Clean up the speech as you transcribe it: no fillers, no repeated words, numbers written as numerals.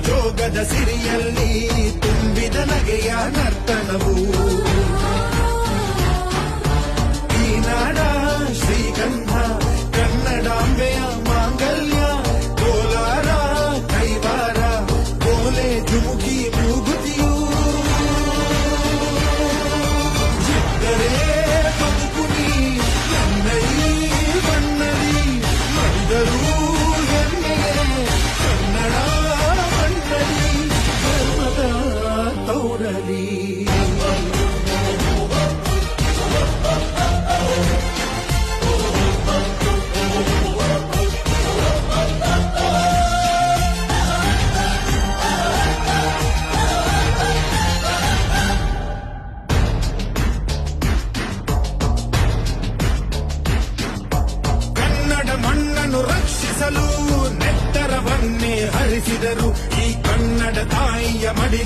ಜೋಗದ ಸಿರಿಯಲ್ಲಿ ತುಂಬಿದ ನಗೆಯ ನರ್ತನವು ಈ ನಾಡ ಶ್ರೀಗಂಧ ಕನ್ನಡಾಂಬೆಯ ಮಾಂಗಲ್ಯ ಕೋಲಾರ ಕೈವಾರ ಕೋಲೆ ಜುಮುಕಿ ಮೂಗುತಿಯು ಇದ್ದರೆ ಬದುಕುನಿ ನನ್ನಡಿ ಬಣ್ಣದಿ ಮಾಡಿದರೂ ಹೆಮ್ಮೆಯೇ ಕನ್ನಡ ಬಣ್ಣದಿ ಧರ್ಮದ ತೌರಲಿ ಮಣ್ಣನ್ನು ರಕ್ಷಿಸಲು ನೆತ್ತರವನ್ನೇ ಹರಿಸಿದರು ಈ ಕನ್ನಡ ತಾಯಿಯ ಮಡಿಲ